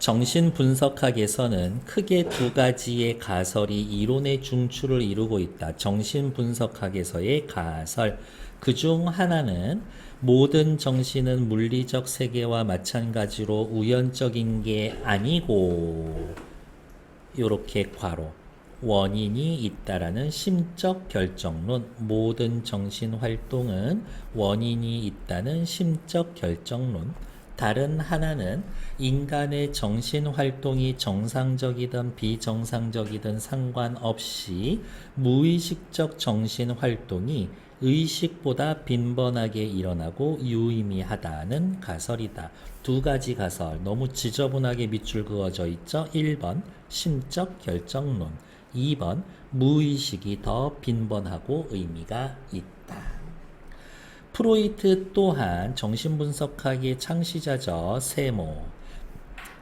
정신분석학에서는 크게 두 가지의 가설이 이론의 중추를 이루고 있다. 정신분석학에서의 가설. 그중 하나는 모든 정신은 물리적 세계와 마찬가지로 우연적인 게 아니고 요렇게 괄호 원인이 있다라는 심적 결정론. 모든 정신 활동은 원인이 있다는 심적 결정론. 다른 하나는 인간의 정신 활동이 정상적이든 비정상적이든 상관없이 무의식적 정신 활동이 의식보다 빈번하게 일어나고 유의미하다는 가설이다. 두 가지 가설 너무 지저분하게 밑줄 그어져 있죠. 1번 심적 결정론, 2번 무의식이 더 빈번하고 의미가 있다. 프로이트 또한 정신분석학의 창시자죠. 세모.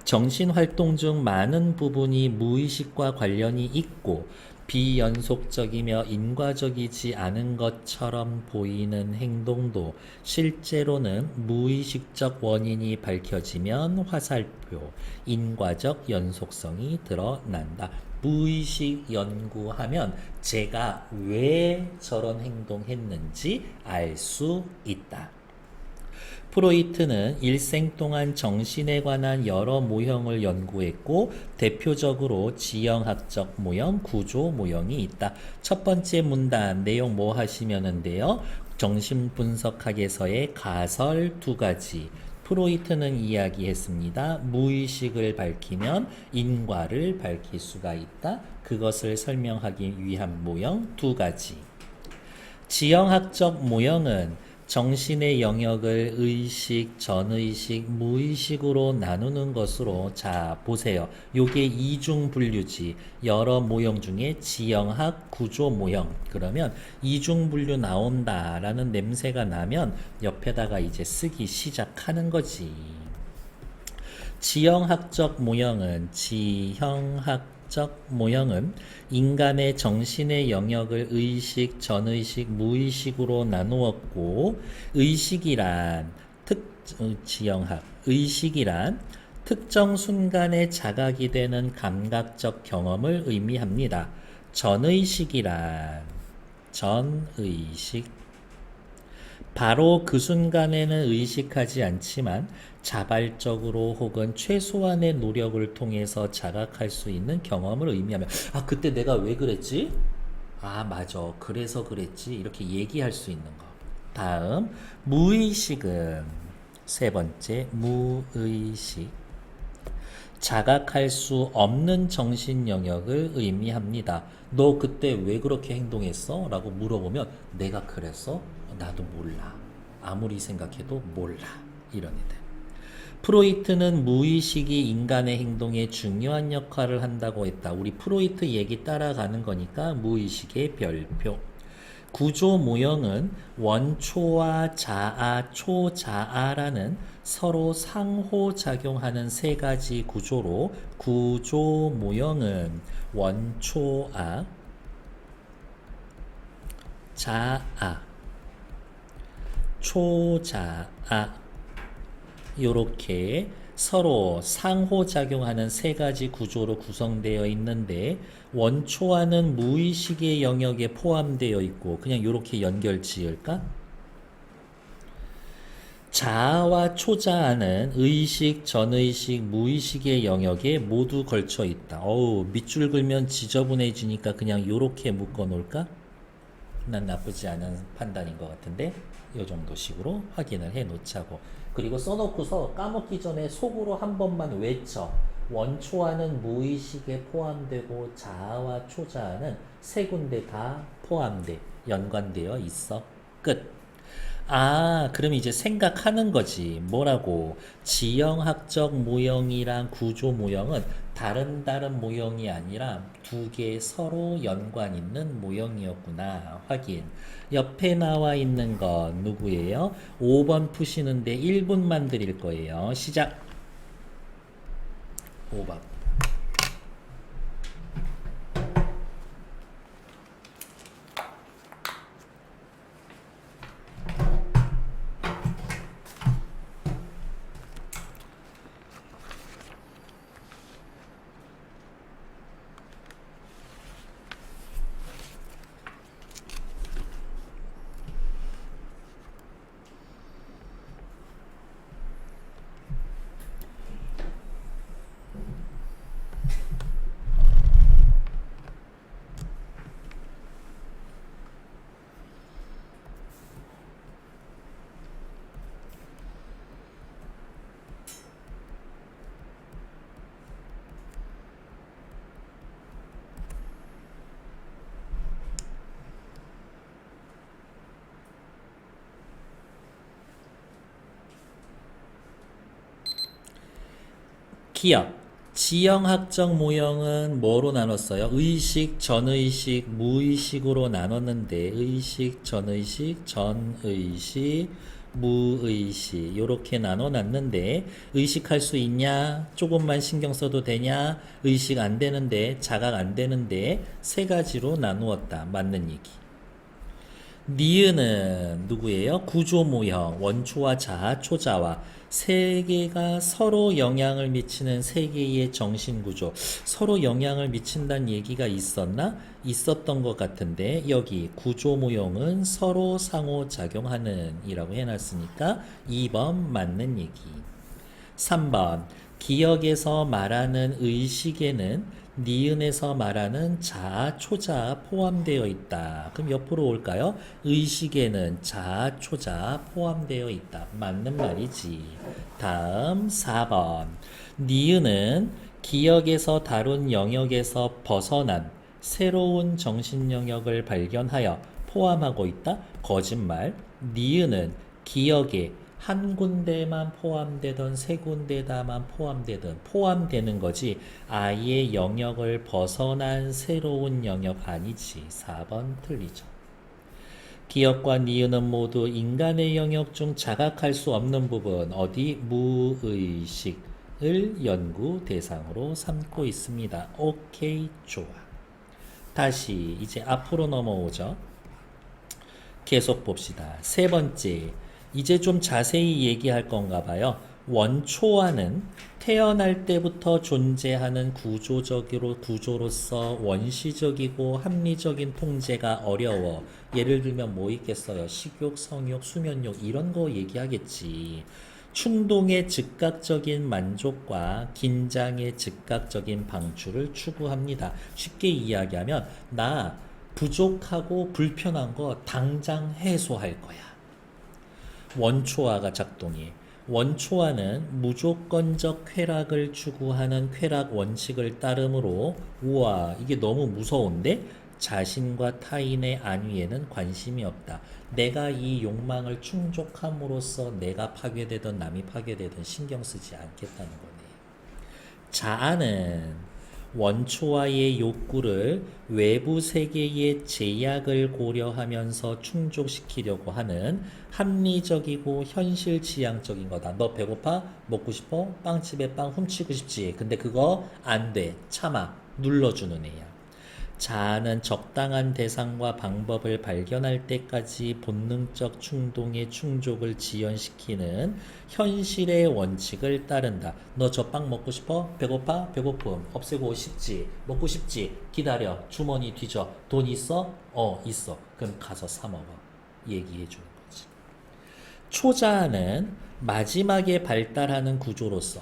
정신활동 중 많은 부분이 무의식과 관련이 있고 비연속적이며 인과적이지 않은 것처럼 보이는 행동도 실제로는 무의식적 원인이 밝혀지면 화살표, 인과적 연속성이 드러난다. 무의식 연구하면 제가 왜 저런 행동했는지 알 수 있다. 프로이트는 일생 동안 정신에 관한 여러 모형을 연구했고 대표적으로 지형학적 모형, 구조 모형이 있다. 첫 번째 문단 내용 뭐 하시면 돼요? 정신분석학에서의 가설 두 가지. 프로이트는 이야기했습니다. 무의식을 밝히면 인과를 밝힐 수가 있다. 그것을 설명하기 위한 모형 두 가지. 지형학적 모형은 정신의 영역을 의식, 전의식, 무의식으로 나누는 것으로, 자 보세요. 요게 이중 분류지. 여러 모형 중에 지형학 구조 모형. 그러면 이중 분류 나온다라는 냄새가 나면 옆에다가 이제 쓰기 시작하는 거지. 지형학적 모형은 인간의 정신의 영역을 의식, 전의식, 무의식으로 나누었고 의식이란 특정 순간에 자각이 되는 감각적 경험을 의미합니다. 전의식 바로 그 순간에는 의식하지 않지만 자발적으로 혹은 최소한의 노력을 통해서 자각할 수 있는 경험을 의미하며, 아 그때 내가 왜 그랬지? 아 맞아 그래서 그랬지 이렇게 얘기할 수 있는 거. 다음 무의식은 세 번째 무의식, 자각할 수 없는 정신 영역을 의미합니다. 너 그때 왜 그렇게 행동했어? 라고 물어보면 내가 그랬어? 나도 몰라. 아무리 생각해도 몰라. 이런 애들. 프로이트는 무의식이 인간의 행동에 중요한 역할을 한다고 했다. 우리 프로이트 얘기 따라가는 거니까 무의식의 별표. 구조 모형은 원초와 자아, 초자아라는 서로 상호작용하는 세 가지 구조로 구조 모형은 원초아, 자아, 초자아 요렇게 서로 상호작용하는 세 가지 구조로 구성되어 있는데 원초와는 무의식의 영역에 포함되어 있고 그냥 요렇게 연결 지을까? 자아와 초자아는 의식, 전의식, 무의식의 영역에 모두 걸쳐 있다. 어우 밑줄 그으면 지저분해지니까 그냥 요렇게 묶어 놓을까? 난 나쁘지 않은 판단인 것 같은데 이 정도 식으로 확인을 해 놓자고. 그리고 써놓고서 까먹기 전에 속으로 한 번만 외쳐. 원초와는 무의식에 포함되고 자아와 초자아는 세 군데 다 포함돼 연관되어 있어. 끝. 아, 그럼 이제 생각하는 거지. 뭐라고? 지형학적 모형이랑 구조 모형은 다른 모형이 아니라 두 개 서로 연관 있는 모형이었구나. 확인. 옆에 나와 있는 건 누구예요? 5번 푸시는데 1분만 드릴 거예요. 시작. 5번. 기억. 지형학적 모형은 뭐로 나눴어요? 의식, 전의식, 무의식으로 나눴는데 의식, 전의식, 전의식, 무의식 이렇게 나눠놨는데 의식할 수 있냐? 조금만 신경 써도 되냐? 의식 안 되는데 자각 안 되는데 세 가지로 나누었다. 맞는 얘기. 니은은 누구예요? 구조모형, 원초와 자아, 초자와 세 개가 서로 영향을 미치는 세 개의 정신구조. 서로 영향을 미친다는 얘기가 있었나? 있었던 것 같은데 여기 구조모형은 서로 상호작용하는 이라고 해놨으니까 2번 맞는 얘기. 3번 기억에서 말하는 의식에는 니은에서 말하는 자아, 초자아 포함되어 있다. 그럼 옆으로 올까요? 의식에는 자아, 초자아 포함되어 있다. 맞는 말이지. 다음 4번 니은은 기억에서 다룬 영역에서 벗어난 새로운 정신 영역을 발견하여 포함하고 있다. 거짓말. 니은은 기억에 한 군데만 포함되던 세 군데다만 포함되든 포함되는 거지 아예 영역을 벗어난 새로운 영역 아니지. 4번 틀리죠. 기억과 니은은 모두 인간의 영역 중 자각할 수 없는 부분 어디 무의식을 연구 대상으로 삼고 있습니다. 오케이 좋아. 다시 이제 앞으로 넘어오죠. 계속 봅시다. 세 번째 이제 좀 자세히 얘기할 건가 봐요. 원초와는 태어날 때부터 존재하는 구조로서 원시적이고 합리적인 통제가 어려워. 예를 들면 뭐 있겠어요? 식욕, 성욕, 수면욕 이런 거 얘기하겠지. 충동의 즉각적인 만족과 긴장의 즉각적인 방출을 추구합니다. 쉽게 이야기하면 나 부족하고 불편한 거 당장 해소할 거야. 원초화가 작동해. 원초화는 무조건적 쾌락을 추구하는 쾌락 원칙을 따르므로 우와 이게 너무 무서운데 자신과 타인의 안위에는 관심이 없다. 내가 이 욕망을 충족함으로써 내가 파괴되든 남이 파괴되든 신경 쓰지 않겠다는 거네. 자아는 원초와의 욕구를 외부 세계의 제약을 고려하면서 충족시키려고 하는 합리적이고 현실지향적인 거다. 너 배고파? 먹고 싶어? 빵집에 빵 훔치고 싶지? 근데 그거 안 돼. 참아. 눌러주는 애야. 자아는 적당한 대상과 방법을 발견할 때까지 본능적 충동의 충족을 지연시키는 현실의 원칙을 따른다. 너 저 빵 먹고 싶어? 배고파? 배고픔. 없애고 싶지? 먹고 싶지? 기다려. 주머니 뒤져. 돈 있어? 있어. 그럼 가서 사 먹어. 얘기해 주는 거지. 초자아는 마지막에 발달하는 구조로서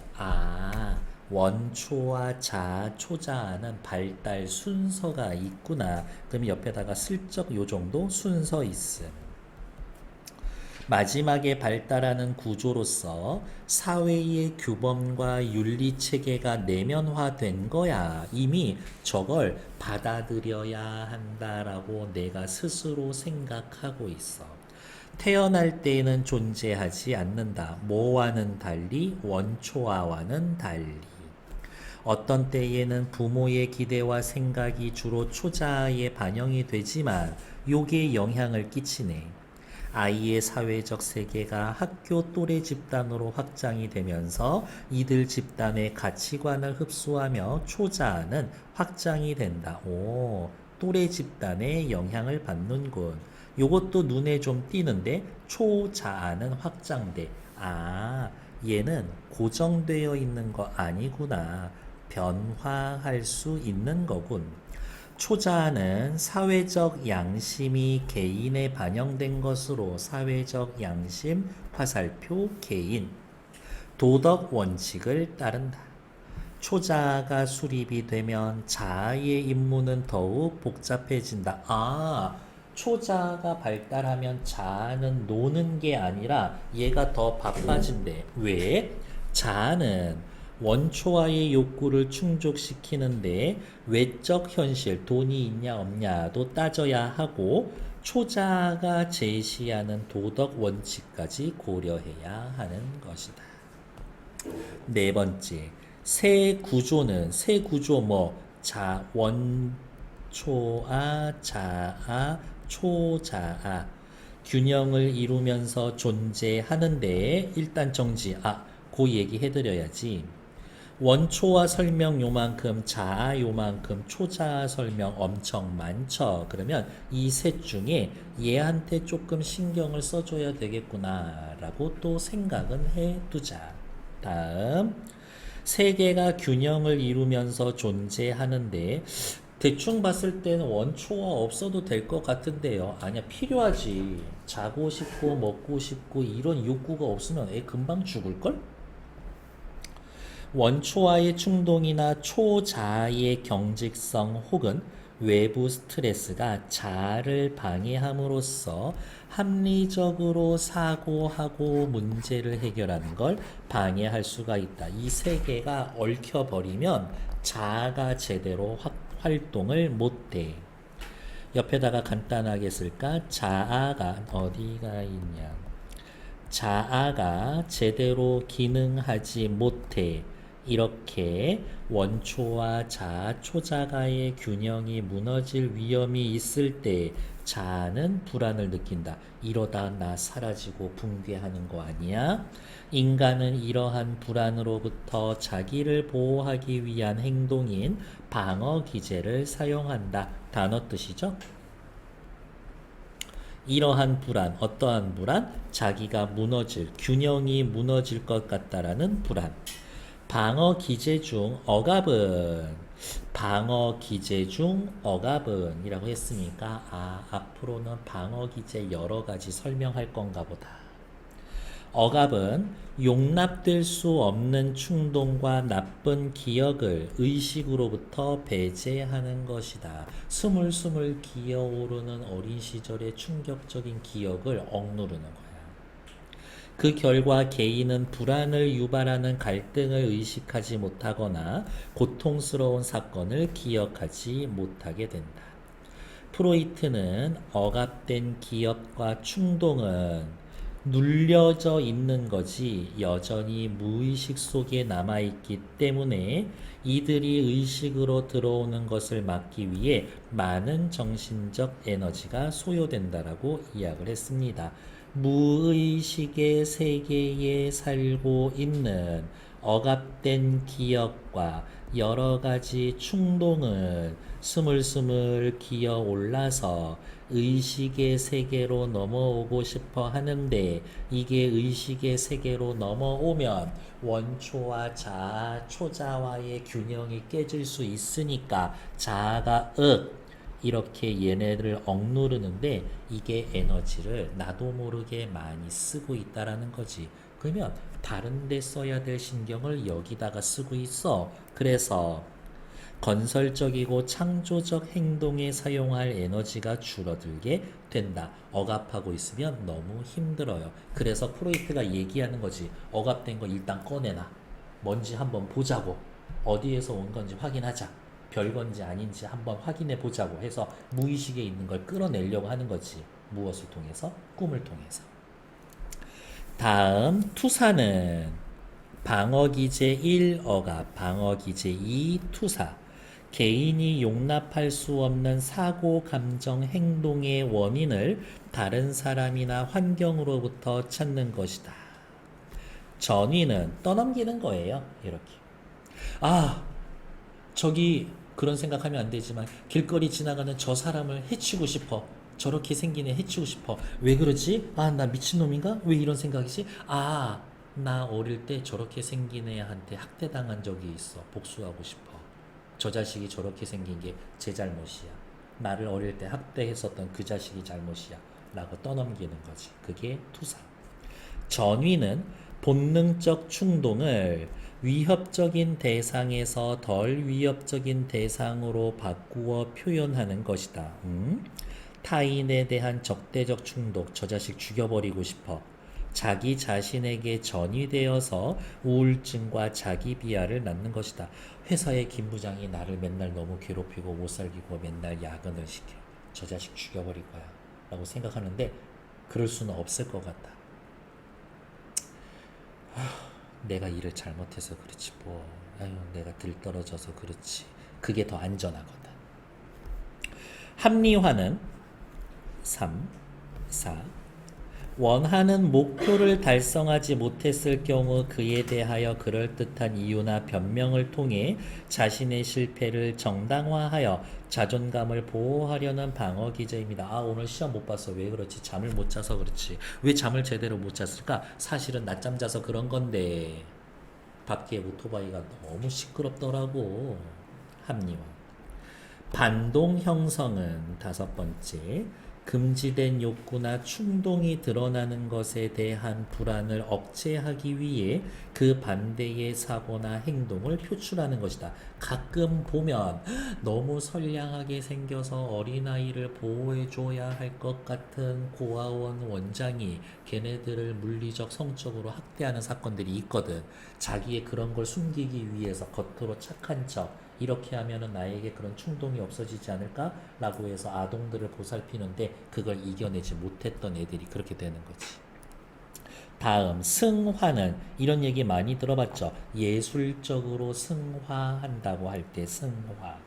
원초와 자아, 초자아는 발달 순서가 있구나. 그럼 옆에다가 슬쩍 요 정도 순서 있음. 마지막에 발달하는 구조로서 사회의 규범과 윤리 체계가 내면화된 거야. 이미 저걸 받아들여야 한다라고 내가 스스로 생각하고 있어. 태어날 때에는 존재하지 않는다. 뭐와는 달리 원초화와는 달리. 어떤 때에는 부모의 기대와 생각이 주로 초자아에 반영이 되지만 요게 영향을 끼치네. 아이의 사회적 세계가 학교 또래 집단으로 확장이 되면서 이들 집단의 가치관을 흡수하며 초자아는 확장이 된다. 또래 집단의 영향을 받는군. 요것도 눈에 좀 띄는데 초자아는 확장돼. 얘는 고정되어 있는 거 아니구나. 변화할 수 있는 거군. 초자아는 사회적 양심이 개인에 반영된 것으로 사회적 양심, 화살표, 개인, 도덕 원칙을 따른다. 초자아가 수립이 되면 자아의 임무는 더욱 복잡해진다. 초자아가 발달하면 자아는 노는 게 아니라 얘가 더 바빠진대. 왜? 자아는 원초와의 욕구를 충족시키는데 외적 현실, 돈이 있냐 없냐도 따져야 하고 초자아가 제시하는 도덕 원칙까지 고려해야 하는 것이다. 네 번째, 세 구조는 세 구조 뭐 원초아, 자아, 초자아 균형을 이루면서 존재하는데 일단 정지. 그 얘기 해드려야지. 원초와 설명 요만큼, 자아 요만큼, 초자아 설명 엄청 많죠. 그러면 이 셋 중에 얘한테 조금 신경을 써줘야 되겠구나라고 또 생각은 해두자. 다음. 세계가 균형을 이루면서 존재하는데 대충 봤을 때는 원초가 없어도 될 것 같은데요. 아니야, 필요하지. 자고 싶고 먹고 싶고 이런 욕구가 없으면 애 금방 죽을걸? 원초와의 충동이나 초자아의 경직성 혹은 외부 스트레스가 자아를 방해함으로써 합리적으로 사고하고 문제를 해결하는 걸 방해할 수가 있다. 이 세 개가 얽혀버리면 자아가 제대로 활동을 못해. 옆에다가 간단하게 쓸까? 자아가 어디가 있냐? 자아가 제대로 기능하지 못해. 이렇게 원초와 자아, 초자가의 균형이 무너질 위험이 있을 때 자아는 불안을 느낀다. 이러다 나 사라지고 붕괴하는 거 아니야? 인간은 이러한 불안으로부터 자기를 보호하기 위한 행동인 방어 기제를 사용한다. 단어 뜻이죠? 이러한 불안, 어떠한 불안? 자기가 무너질, 균형이 무너질 것 같다라는 불안. 방어 기제 중 억압은 이라고 했으니까 앞으로는 방어 기제 여러 가지 설명할 건가 보다. 억압은 용납될 수 없는 충동과 나쁜 기억을 의식으로부터 배제하는 것이다. 스물스물 기어오르는 어린 시절의 충격적인 기억을 억누르는 거야. 그 결과 개인은 불안을 유발하는 갈등을 의식하지 못하거나 고통스러운 사건을 기억하지 못하게 된다. 프로이트는 억압된 기억과 충동은 눌려져 있는 거지 여전히 무의식 속에 남아있기 때문에 이들이 의식으로 들어오는 것을 막기 위해 많은 정신적 에너지가 소요된다라고 이야기를 했습니다. 무의식의 세계에 살고 있는 억압된 기억과 여러 가지 충동을 스물스물 기어 올라서 의식의 세계로 넘어오고 싶어 하는데 이게 의식의 세계로 넘어오면 원초와 자아, 초자와의 균형이 깨질 수 있으니까 자아가 이렇게 얘네들을 억누르는데 이게 에너지를 나도 모르게 많이 쓰고 있다라는 거지. 그러면 다른 데 써야 될 신경을 여기다가 쓰고 있어. 그래서 건설적이고 창조적 행동에 사용할 에너지가 줄어들게 된다. 억압하고 있으면 너무 힘들어요. 그래서 프로이트가 얘기하는 거지. 억압된 거 일단 꺼내놔. 뭔지 한번 보자고. 어디에서 온 건지 확인하자. 별건지 아닌지 한번 확인해 보자고 해서 무의식에 있는 걸 끌어내려고 하는 거지. 무엇을 통해서? 꿈을 통해서. 다음 투사는 방어기제 1 억압, 방어기제 2 투사. 개인이 용납할 수 없는 사고, 감정, 행동의 원인을 다른 사람이나 환경으로부터 찾는 것이다. 전위는 떠넘기는 거예요. 이렇게. 저기 그런 생각하면 안 되지만 길거리 지나가는 저 사람을 해치고 싶어. 저렇게 생긴 애 해치고 싶어. 왜 그러지? 나 미친놈인가? 왜 이런 생각이지? 나 어릴 때 저렇게 생긴 애한테 학대당한 적이 있어. 복수하고 싶어. 저 자식이 저렇게 생긴 게 제 잘못이야. 나를 어릴 때 학대했었던 그 자식이 잘못이야. 라고 떠넘기는 거지. 그게 투사. 전위는 본능적 충동을 위협적인 대상에서 덜 위협적인 대상으로 바꾸어 표현하는 것이다. 타인에 대한 적대적 충동, 저 자식 죽여버리고 싶어. 자기 자신에게 전이되어서 우울증과 자기 비하를 낳는 것이다. 회사의 김 부장이 나를 맨날 너무 괴롭히고 못 살기고 맨날 야근을 시켜. 저 자식 죽여버릴 거야. 라고 생각하는데 그럴 수는 없을 것 같다. 내가 일을 잘못해서 그렇지 뭐. 아유, 내가 들떨어져서 그렇지. 그게 더 안전하거든. 합리화는 3, 4. 원하는 목표를 달성하지 못했을 경우 그에 대하여 그럴듯한 이유나 변명을 통해 자신의 실패를 정당화하여 자존감을 보호하려는 방어 기제입니다. 아, 오늘 시험 못 봤어. 왜 그렇지? 잠을 못 자서 그렇지. 왜 잠을 제대로 못 잤을까? 사실은 낮잠 자서 그런 건데. 밖에 오토바이가 너무 시끄럽더라고. 합리화. 반동 형성은 5번째, 금지된 욕구나 충동이 드러나는 것에 대한 불안을 억제하기 위해 그 반대의 사고나 행동을 표출하는 것이다. 가끔 보면 너무 선량하게 생겨서 어린아이를 보호해줘야 할 것 같은 고아원 원장이 걔네들을 물리적, 성적으로 학대하는 사건들이 있거든. 자기의 그런 걸 숨기기 위해서 겉으로 착한 척, 이렇게 하면은 나에게 그런 충동이 없어지지 않을까? 라고 해서 아동들을 보살피는데 그걸 이겨내지 못했던 애들이 그렇게 되는 거지. 다음, 승화는 이런 얘기 많이 들어봤죠. 예술적으로 승화한다고 할 때 승화.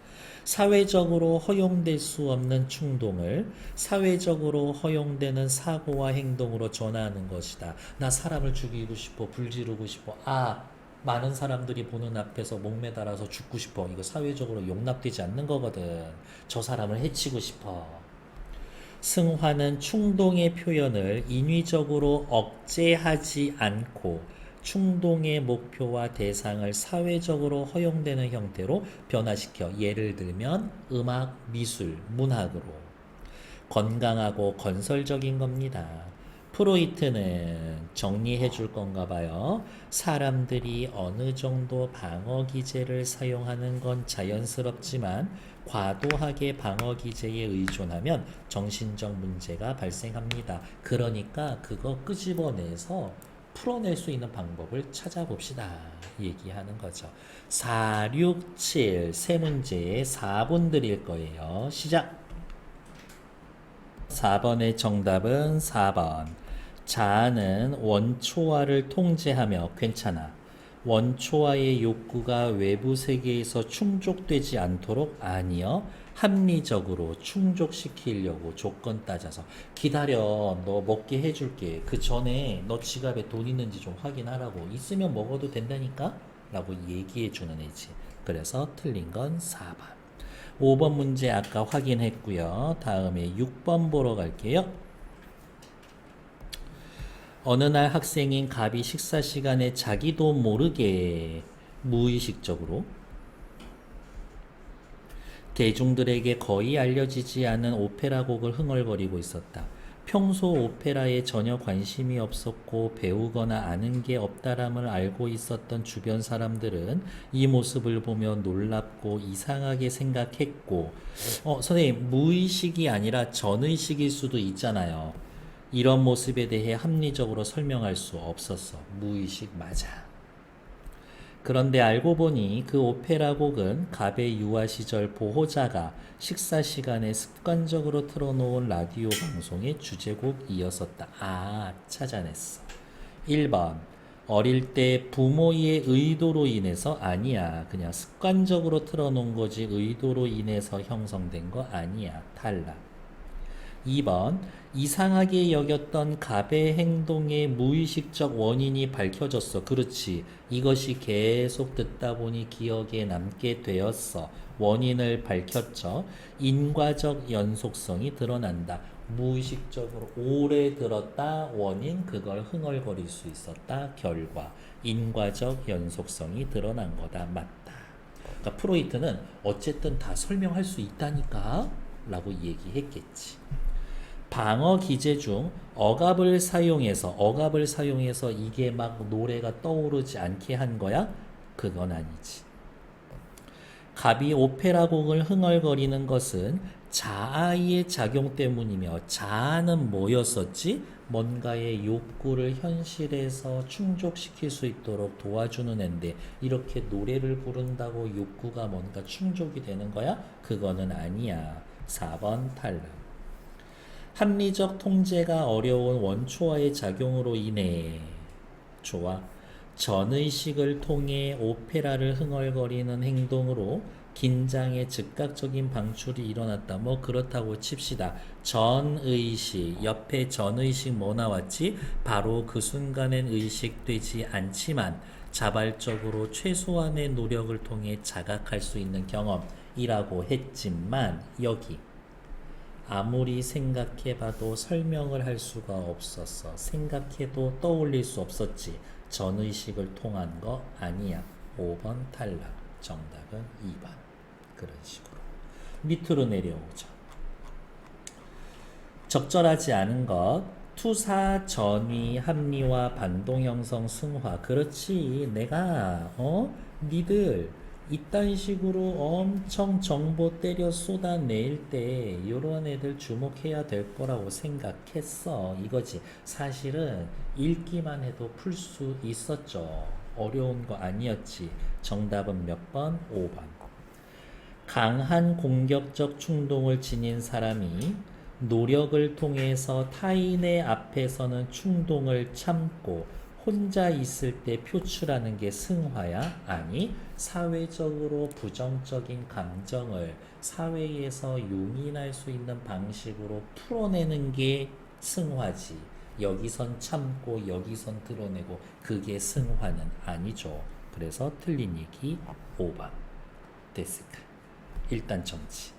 사회적으로 허용될 수 없는 충동을 사회적으로 허용되는 사고와 행동으로 전환하는 것이다. 나 사람을 죽이고 싶어, 불지르고 싶어. 아, 많은 사람들이 보는 앞에서 목매달아서 죽고 싶어. 이거 사회적으로 용납되지 않는 거거든. 저 사람을 해치고 싶어. 승화는 충동의 표현을 인위적으로 억제하지 않고 충동의 목표와 대상을 사회적으로 허용되는 형태로 변화시켜. 예를 들면 음악, 미술, 문학으로. 건강하고 건설적인 겁니다. 프로이트는 정리해 줄 건가 봐요. 사람들이 어느 정도 방어 기제를 사용하는 건 자연스럽지만 과도하게 방어 기제에 의존하면 정신적 문제가 발생합니다. 그러니까 그거 끄집어내서 풀어낼 수 있는 방법을 찾아봅시다. 얘기하는 거죠. 4, 6, 7 세 문제에 4분 드릴 거예요. 시작! 4번의 정답은 4번. 자아는 원초와를 통제하며 괜찮아. 원초와의 욕구가 외부 세계에서 충족되지 않도록 아니여 합리적으로 충족시키려고 조건 따져서 기다려. 너 먹게 해줄게. 그 전에 너 지갑에 돈 있는지 좀 확인하라고. 있으면 먹어도 된다니까? 라고 얘기해 주는 애지. 그래서 틀린 건 4번. 5번 문제 아까 확인했고요. 다음에 6번 보러 갈게요. 어느 날 학생인 갑이 식사 시간에 자기도 모르게 무의식적으로 대중들에게 거의 알려지지 않은 오페라 곡을 흥얼거리고 있었다. 평소 오페라에 전혀 관심이 없었고 배우거나 아는 게 없다람을 알고 있었던 주변 사람들은 이 모습을 보며 놀랍고 이상하게 생각했고, 선생님, 무의식이 아니라 전의식일 수도 있잖아요. 이런 모습에 대해 합리적으로 설명할 수 없었어. 무의식 맞아. 그런데 알고 보니 그 오페라 곡은 갑의 유아 시절 보호자가 식사 시간에 습관적으로 틀어놓은 라디오 방송의 주제곡이었었다. 아, 찾아냈어. 1번. 어릴 때 부모의 의도로 인해서 아니야. 그냥 습관적으로 틀어놓은 거지 의도로 인해서 형성된 거 아니야. 탈락. 2번. 이상하게 여겼던 갑의 행동의 무의식적 원인이 밝혀졌어. 그렇지. 이것이 계속 듣다 보니 기억에 남게 되었어. 원인을 밝혔죠. 인과적 연속성이 드러난다. 무의식적으로 오래 들었다. 원인, 그걸 흥얼거릴 수 있었다. 결과. 인과적 연속성이 드러난 거다. 맞다. 그러니까 프로이트는 어쨌든 다 설명할 수 있다니까 라고 얘기했겠지. 방어 기제 중 억압을 사용해서 이게 막 노래가 떠오르지 않게 한 거야? 그건 아니지. 갑이 오페라 곡을 흥얼거리는 것은 자아의 작용 때문이며 자아는 뭐였었지? 뭔가의 욕구를 현실에서 충족시킬 수 있도록 도와주는 앤데 이렇게 노래를 부른다고 욕구가 뭔가 충족이 되는 거야? 그거는 아니야. 4번 탈락. 합리적 통제가 어려운 원초와의 작용으로 인해 좋아. 전의식을 통해 오페라를 흥얼거리는 행동으로 긴장의 즉각적인 방출이 일어났다. 뭐 그렇다고 칩시다. 전의식, 옆에 전의식 뭐 나왔지? 바로 그 순간엔 의식되지 않지만 자발적으로 최소한의 노력을 통해 자각할 수 있는 경험이라고 했지만 여기 아무리 생각해봐도 설명을 할 수가 없었어. 생각해도 떠올릴 수 없었지. 전의식을 통한 거 아니야. 5번 탈락. 정답은 2번. 그런 식으로. 밑으로 내려오죠. 적절하지 않은 것. 투사, 전위, 합리화, 반동 형성, 승화. 그렇지. 내가 니들 이딴 식으로 엄청 정보 때려 쏟아낼 때 요런 애들 주목해야 될 거라고 생각했어. 이거지. 사실은 읽기만 해도 풀 수 있었죠. 어려운 거 아니었지. 정답은 몇 번? 5번. 강한 공격적 충동을 지닌 사람이 노력을 통해서 타인의 앞에서는 충동을 참고 혼자 있을 때 표출하는 게 승화야? 아니, 사회적으로 부정적인 감정을 사회에서 용인할 수 있는 방식으로 풀어내는 게 승화지. 여기선 참고 여기선 드러내고 그게 승화는 아니죠. 그래서 틀린 얘기 5번. 됐을까? 일단 정치.